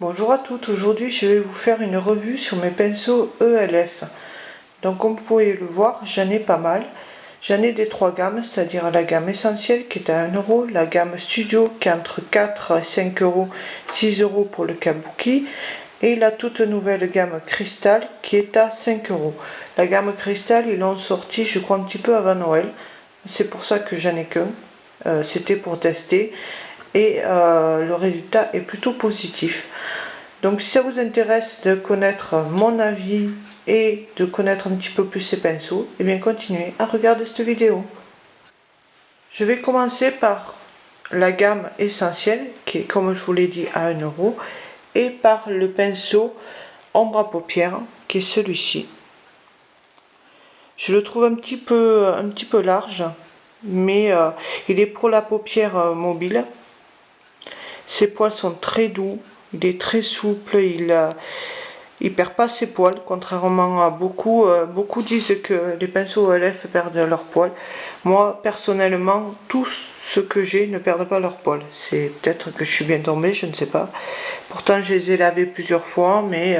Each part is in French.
Bonjour à toutes, aujourd'hui je vais vous faire une revue sur mes pinceaux ELF. Donc comme vous pouvez le voir, j'en ai pas mal. J'en ai des trois gammes, c'est-à-dire la gamme essentielle qui est à 1 euro, la gamme studio qui est entre 4 et 5 euros, 6 euros pour le kabuki, et la toute nouvelle gamme cristal qui est à 5 euros. La gamme cristal, ils l'ont sorti je crois un petit peu avant Noël, c'est pour ça que j'en ai qu'un. C'était pour tester et le résultat est plutôt positif. Donc si ça vous intéresse de connaître mon avis et de connaître un petit peu plus ces pinceaux, et bien continuez à regarder cette vidéo. Je vais commencer par la gamme essentielle qui est, comme je vous l'ai dit, à 1 euro, et par le pinceau ombre à paupières qui est celui-ci. Je le trouve un petit peu large, mais il est pour la paupière mobile. Ses poils sont très doux, il est très souple, il perd pas ses poils, contrairement à beaucoup. Beaucoup disent que les pinceaux ELF perdent leurs poils. Moi, personnellement, tout ce que j'ai ne perdent pas leurs poils. C'est peut-être que je suis bien tombée, je ne sais pas. Pourtant, je les ai lavés plusieurs fois, mais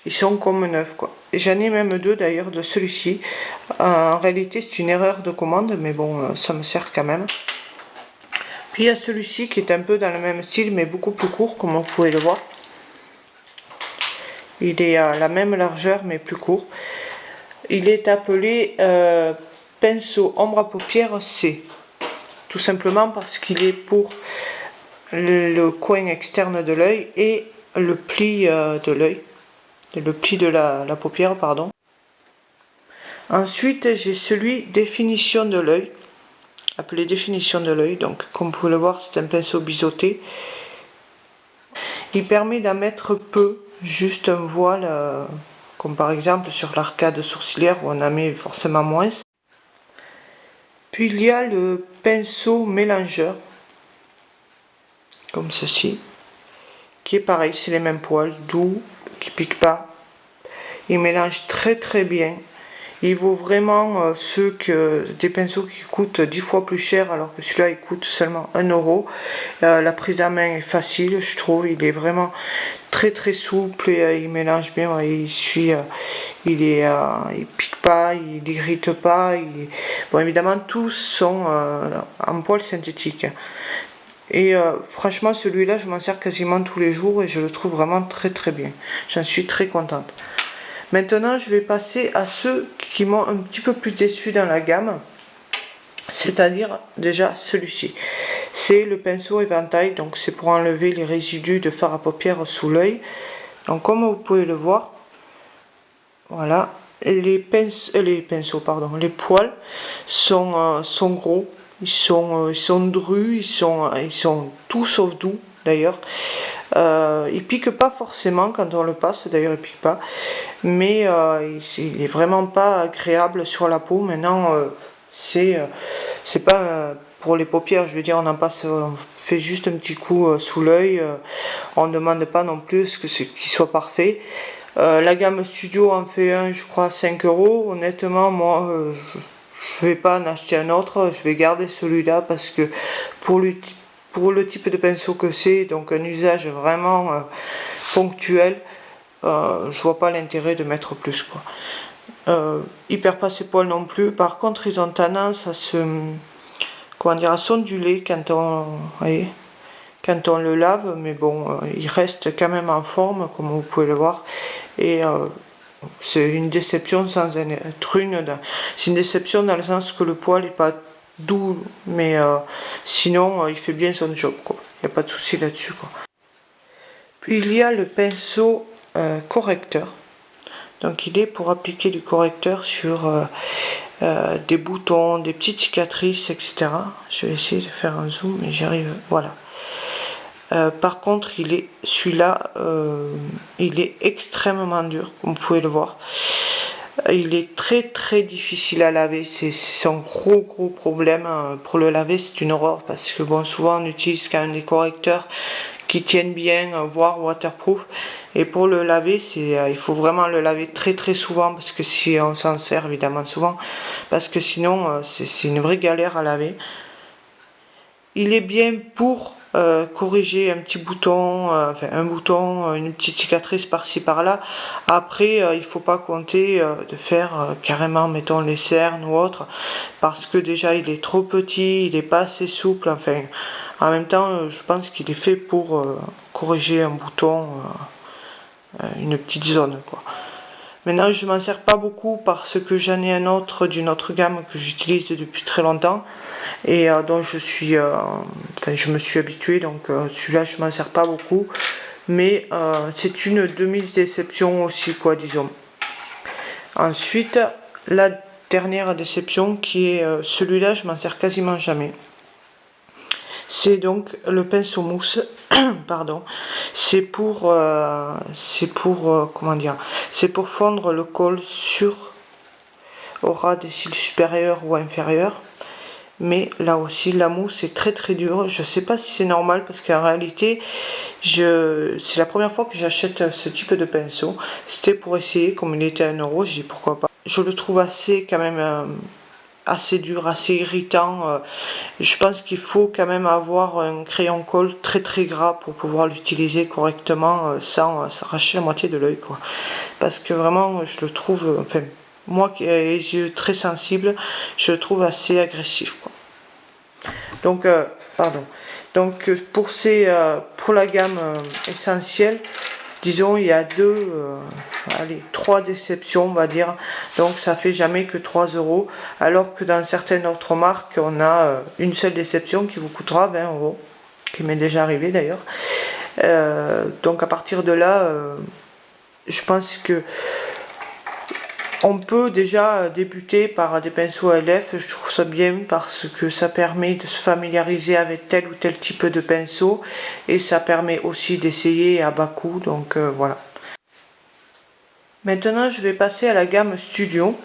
ils sont comme neufs, quoi. J'en ai même deux d'ailleurs de celui-ci. En réalité, c'est une erreur de commande, mais bon, ça me sert quand même. Puis il y a celui-ci qui est un peu dans le même style, mais beaucoup plus court, comme vous pouvez le voir. Il est à la même largeur, mais plus court. Il est appelé pinceau ombre à paupières C. Tout simplement parce qu'il est pour le coin externe de l'œil et le pli de l'œil. Le pli de la paupière, pardon. Ensuite, j'ai celui définition de l'œil, appelé définition de l'œil. Donc, comme vous pouvez le voir, c'est un pinceau biseauté. Il permet d'en mettre peu, juste un voile, comme par exemple sur l'arcade sourcilière où on en met forcément moins. Puis il y a le pinceau mélangeur, comme ceci, qui est pareil, c'est les mêmes poils, doux, qui pique pas. Il mélange très bien. Il vaut vraiment des pinceaux qui coûtent 10 fois plus cher, alors que celui-là il coûte seulement 1 euro. La prise en main est facile, je trouve. Il est vraiment très souple et il mélange bien. Il suit, il pique pas, il irrite pas. Bon, évidemment, tous sont en poils synthétiques. Et franchement, celui-là, je m'en sers quasiment tous les jours et je le trouve vraiment très bien. J'en suis très contente. Maintenant, je vais passer à ceux qui m'ont un petit peu plus déçu dans la gamme, c'est-à-dire déjà celui-ci. C'est le pinceau éventail, donc c'est pour enlever les résidus de fard à paupières sous l'œil. Donc comme vous pouvez le voir, voilà, les poils sont gros, ils sont drus, ils sont tout sauf doux d'ailleurs. Il pique pas forcément quand on le passe, d'ailleurs il pique pas, mais il est vraiment pas agréable sur la peau. Maintenant, c'est pas pour les paupières, je veux dire, on fait juste un petit coup sous l'œil, on ne demande pas non plus qu'il soit parfait. La gamme studio en fait un, je crois, 5 euros. Honnêtement, moi, je vais pas en acheter un autre, je vais garder celui-là parce que pour le type de pinceau que c'est, donc un usage vraiment ponctuel, je vois pas l'intérêt de mettre plus, quoi. Il perd pas ses poils non plus. Par contre, ils ont tendance à s'onduler quand on le lave, mais bon, il reste quand même en forme, comme vous pouvez le voir. Et c'est une déception sans être une. C'est une déception dans le sens que le poil n'est pas doux, mais sinon il fait bien son job, quoi. Il n'y a pas de souci là-dessus, quoi. Puis il y a le pinceau correcteur. Donc il est pour appliquer du correcteur sur des boutons, des petites cicatrices, etc. Je vais essayer de faire un zoom, mais j'y arrive. Voilà. Par contre, celui-là, il est extrêmement dur, comme vous pouvez le voir. Il est très difficile à laver. C'est un gros problème pour le laver. C'est une horreur parce que bon, souvent on utilise quand même des correcteurs qui tiennent bien, voire waterproof. Et pour le laver, il faut vraiment le laver très souvent parce que si on s'en sert évidemment souvent, parce que sinon c'est une vraie galère à laver. Il est bien pour corriger un petit bouton, enfin un bouton, une petite cicatrice par-ci par-là. Après, il faut pas compter de faire carrément, mettons, les cernes ou autre, parce que déjà il est trop petit, il est pas assez souple. Enfin, en même temps, je pense qu'il est fait pour corriger un bouton, une petite zone, quoi. Maintenant, je m'en sers pas beaucoup parce que j'en ai un autre d'une autre gamme que j'utilise depuis très longtemps et dont je me suis habitué, donc celui-là je m'en sers pas beaucoup, mais c'est une demi-déception aussi, quoi, disons. Ensuite, la dernière déception qui est celui-là, je m'en sers quasiment jamais. C'est donc le pinceau mousse, pardon. C'est pour comment dire, c'est pour fondre le col au ras des cils supérieurs ou inférieurs. Mais là aussi, la mousse est très dure. Je sais pas si c'est normal parce qu'en réalité, c'est la première fois que j'achète ce type de pinceau. C'était pour essayer, comme il était à 1 euro, j'ai dit pourquoi pas. Je le trouve assez quand même. Assez dur, assez irritant. Je pense qu'il faut quand même avoir un crayon colle très gras pour pouvoir l'utiliser correctement sans s'arracher la moitié de l'œil, quoi. Parce que vraiment, je le trouve, enfin, moi qui ai les yeux très sensibles, je le trouve assez agressif, quoi. Donc, pardon. Donc, pour la gamme essentielle, disons, il y a trois déceptions, on va dire. Donc ça fait jamais que 3 euros. Alors que dans certaines autres marques, on a une seule déception qui vous coûtera 20 euros. Qui m'est déjà arrivé d'ailleurs. Donc à partir de là, je pense que on peut déjà débuter par des pinceaux LF. Je trouve ça bien parce que ça permet de se familiariser avec tel ou tel type de pinceau. Et ça permet aussi d'essayer à bas coût. Donc voilà. Maintenant, je vais passer à la gamme Studio,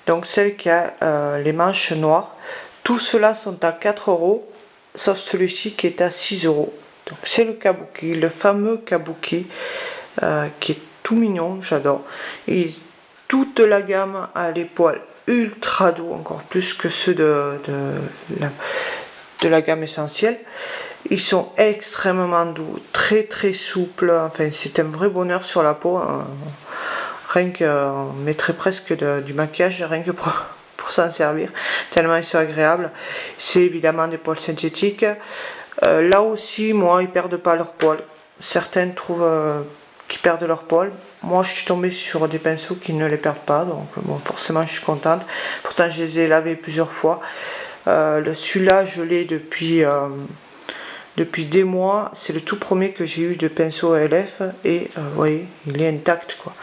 donc celle qui a les manches noires. Tous ceux-là sont à 4 euros, sauf celui-ci qui est à 6 euros. Donc c'est le Kabuki, le fameux Kabuki, qui est tout mignon, j'adore. Et toute la gamme a les poils ultra doux, encore plus que ceux de la gamme essentielle. Ils sont extrêmement doux, très souples. Enfin, c'est un vrai bonheur sur la peau. Rien qu'on mettrait presque du maquillage, rien que pour s'en servir, tellement ils sont agréables. C'est évidemment des poils synthétiques. Là aussi, moi, ils perdent pas leurs poils. Certains trouvent qu'ils perdent leurs poils. Moi, je suis tombée sur des pinceaux qui ne les perdent pas, donc bon, forcément, je suis contente. Pourtant, je les ai lavés plusieurs fois. Celui-là, je l'ai depuis des mois. C'est le tout premier que j'ai eu de pinceau LF et vous voyez, il est intact, quoi.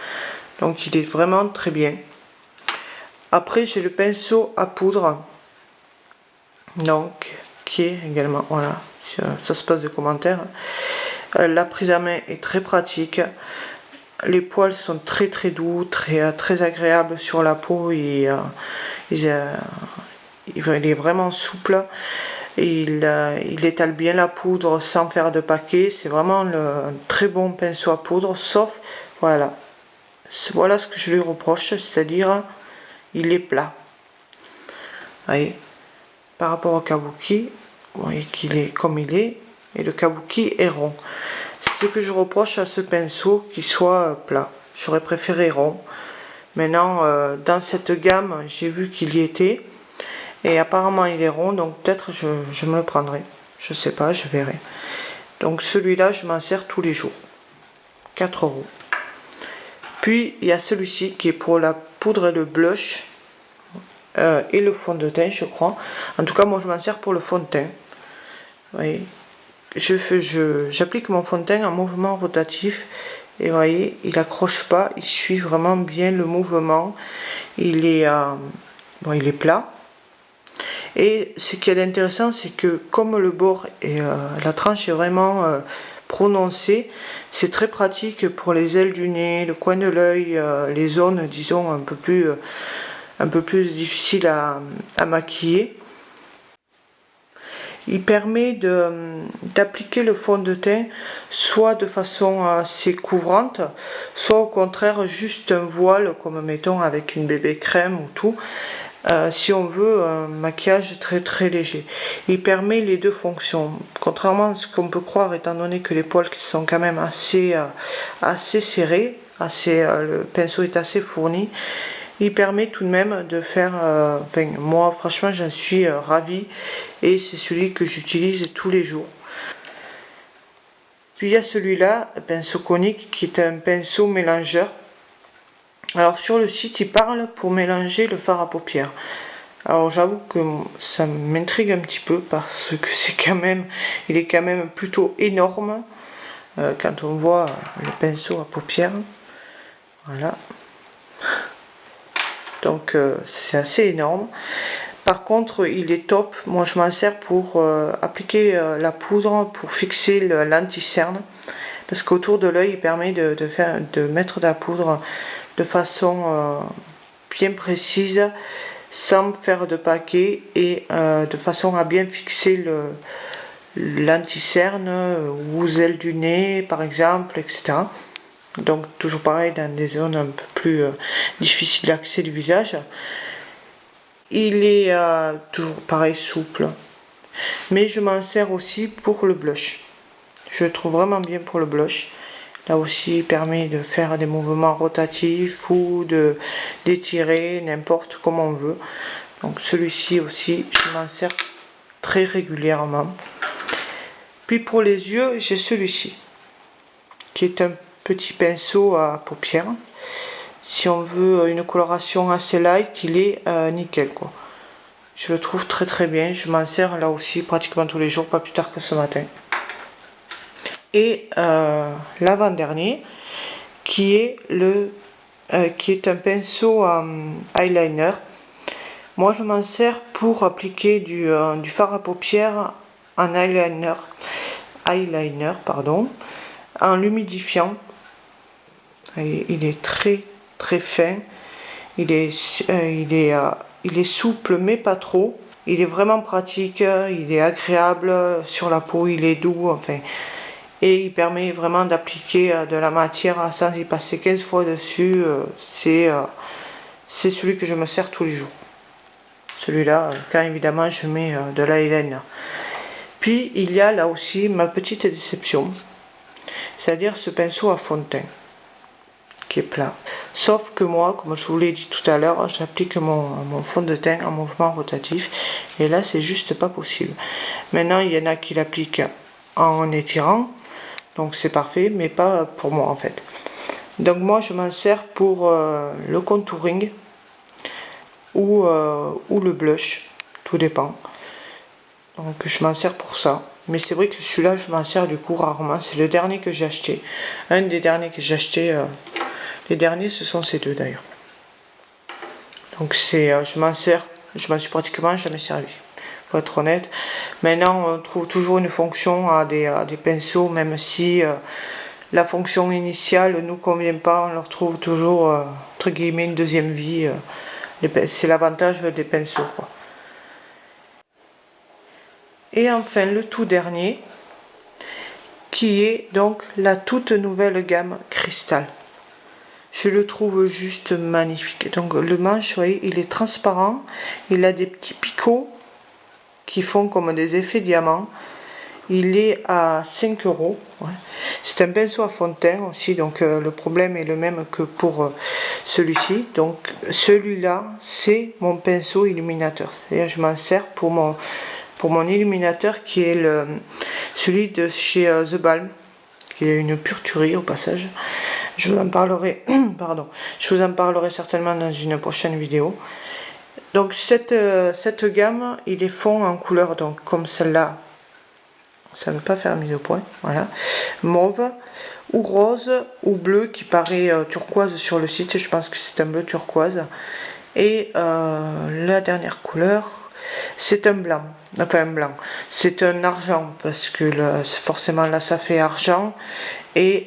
Donc il est vraiment très bien. Après j'ai le pinceau à poudre, donc qui est également, voilà, ça se passe de commentaires. La prise à main est très pratique. Les poils sont très doux, très agréables sur la peau. Il est vraiment souple. Il étale bien la poudre sans faire de paquet. C'est vraiment un très bon pinceau à poudre, sauf voilà. Voilà ce que je lui reproche, c'est-à-dire il est plat. Vous voyez, par rapport au Kabuki, vous voyez qu'il est comme il est, et le Kabuki est rond. C'est ce que je reproche à ce pinceau, qu'il soit plat. J'aurais préféré rond. Maintenant, dans cette gamme, j'ai vu qu'il y était, et apparemment il est rond, donc peut-être je me le prendrai. Je sais pas, je verrai. Donc celui-là, je m'en sers tous les jours. 4 euros. Puis il y a celui-ci qui est pour la poudre et le blush et le fond de teint, je crois. En tout cas, moi je m'en sers pour le fond de teint. Vous voyez, j'applique mon fond de teint en mouvement rotatif et vous voyez, il accroche pas, il suit vraiment bien le mouvement. Il est plat. Et ce qui est intéressant, c'est que comme le bord et la tranche est vraiment prononcée, c'est très pratique pour les ailes du nez, le coin de l'œil, les zones, disons, un peu plus difficiles à maquiller. Il permet d'appliquer le fond de teint soit de façon assez couvrante, soit au contraire juste un voile, comme mettons avec une bébé crème ou tout. si on veut un maquillage très léger. Il permet les deux fonctions, contrairement à ce qu'on peut croire, étant donné que les poils sont quand même assez serrés, le pinceau est assez fourni. Il permet tout de même de faire, enfin, moi franchement j'en suis ravie, et c'est celui que j'utilise tous les jours. Puis il y a celui-là, pinceau conique, qui est un pinceau mélangeur. Alors sur le site il parle pour mélanger le fard à paupières. Alors j'avoue que ça m'intrigue un petit peu parce que il est quand même plutôt énorme quand on voit le pinceau à paupières. Voilà. Donc c'est assez énorme. Par contre il est top. Moi je m'en sers pour appliquer la poudre pour fixer l'anti-cerne. Parce qu'autour de l'œil il permet de mettre de la poudre de façon bien précise, sans faire de paquet, et de façon à bien fixer l'anti-cerne ou zèle du nez par exemple, etc. Donc toujours pareil dans des zones un peu plus difficiles d'accès du visage. Il est toujours pareil souple, mais je m'en sers aussi pour le blush. Je le trouve vraiment bien pour le blush. Là aussi, il permet de faire des mouvements rotatifs ou d'étirer, n'importe comme on veut. Donc celui-ci aussi, je m'en sers très régulièrement. Puis pour les yeux, j'ai celui-ci, qui est un petit pinceau à paupières. Si on veut une coloration assez light, il est nickel, quoi. Je le trouve très bien. Je m'en sers là aussi pratiquement tous les jours, pas plus tard que ce matin. Et l'avant-dernier, qui est un pinceau eyeliner. Moi je m'en sers pour appliquer du fard à paupières en eyeliner pardon, en l'humidifiant. Il est très fin, il est souple mais pas trop. Il est vraiment pratique, il est agréable sur la peau, il est doux, enfin. Et il permet vraiment d'appliquer de la matière sans y passer 15 fois dessus. C'est celui que je me sers tous les jours. Celui-là, quand évidemment je mets de l'eyeliner. Puis il y a là aussi ma petite déception, c'est-à-dire ce pinceau à fond de teint qui est plat. Sauf que moi, comme je vous l'ai dit tout à l'heure, j'applique mon fond de teint en mouvement rotatif, et là c'est juste pas possible. Maintenant il y en a qui l'appliquent en étirant, donc c'est parfait, mais pas pour moi en fait. Donc moi je m'en sers pour le contouring ou le blush, tout dépend. Donc je m'en sers pour ça. Mais c'est vrai que celui-là je m'en sers du coup rarement. C'est le dernier que j'ai acheté. Un des derniers que j'ai acheté. Les derniers ce sont ces deux d'ailleurs. Donc je m'en sers, je m'en suis pratiquement jamais servi. Pour être honnête. Maintenant on trouve toujours une fonction à des pinceaux, même si la fonction initiale ne nous convient pas, on leur trouve toujours entre guillemets une deuxième vie. C'est l'avantage des pinceaux, quoi. Et enfin le tout dernier, qui est donc la toute nouvelle gamme Cristal. Je le trouve juste magnifique. Donc le manche, vous voyez, il est transparent, il a des petits picots qui font comme des effets diamants. Il est à 5 €. Ouais. C'est un pinceau à fond de teint aussi, donc le problème est le même que pour celui-ci. Donc celui-là, c'est mon pinceau illuminateur. C'est-à-dire je m'en sers pour mon illuminateur, qui est celui de chez The Balm, qui est une pure tuerie au passage. Je vous en parlerai, pardon, je vous en parlerai certainement dans une prochaine vidéo. Donc cette gamme, il est fond en couleur, donc comme celle-là, ça ne veut pas faire mise au point, voilà, mauve ou rose ou bleu, qui paraît turquoise sur le site. Je pense que c'est un bleu turquoise. Et la dernière couleur, c'est un blanc, enfin un blanc, c'est un argent, parce que forcément là ça fait argent, et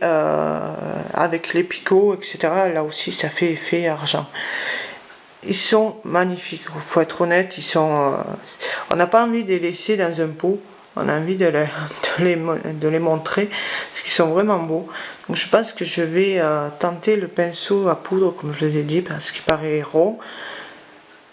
avec les picots etc, là aussi ça fait effet argent. Ils sont magnifiques, il faut être honnête, on n'a pas envie de les laisser dans un pot, on a envie de les montrer, parce qu'ils sont vraiment beaux. Donc je pense que je vais tenter le pinceau à poudre, comme je vous ai dit, parce qu'il paraît rond.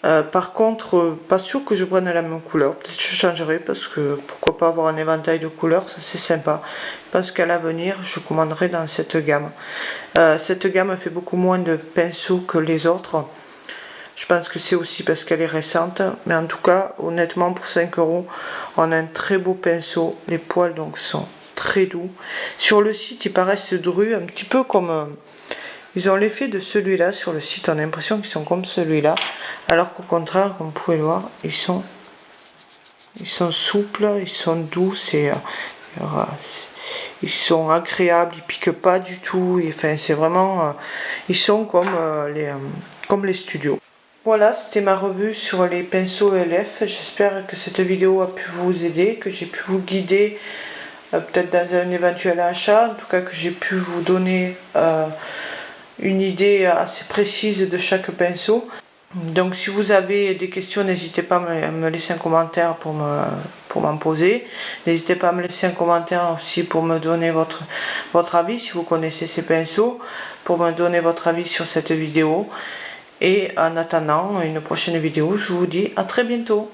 Par contre, pas sûr que je prenne la même couleur. Peut-être que je changerai parce que pourquoi pas avoir un éventail de couleurs, ça c'est sympa. Je pense qu'à l'avenir, je commanderai dans cette gamme. Cette gamme fait beaucoup moins de pinceaux que les autres. Je pense que c'est aussi parce qu'elle est récente. Mais en tout cas, honnêtement, pour 5 €, on a un très beau pinceau. Les poils donc sont très doux. Sur le site, ils paraissent drus, un petit peu comme... ils ont l'effet de celui-là sur le site. On a l'impression qu'ils sont comme celui-là. Alors qu'au contraire, comme vous pouvez le voir, ils sont souples, ils sont doux. Ils sont agréables, ils piquent pas du tout. Enfin, c'est vraiment... ils sont comme les studios. Voilà, c'était ma revue sur les pinceaux ELF. J'espère que cette vidéo a pu vous aider, que j'ai pu vous guider peut-être dans un éventuel achat. En tout cas, que j'ai pu vous donner une idée assez précise de chaque pinceau. Donc si vous avez des questions, n'hésitez pas à me laisser un commentaire pour m'en poser. N'hésitez pas à me laisser un commentaire aussi pour me donner votre avis, si vous connaissez ces pinceaux, pour me donner votre avis sur cette vidéo. Et en attendant une prochaine vidéo, je vous dis à très bientôt.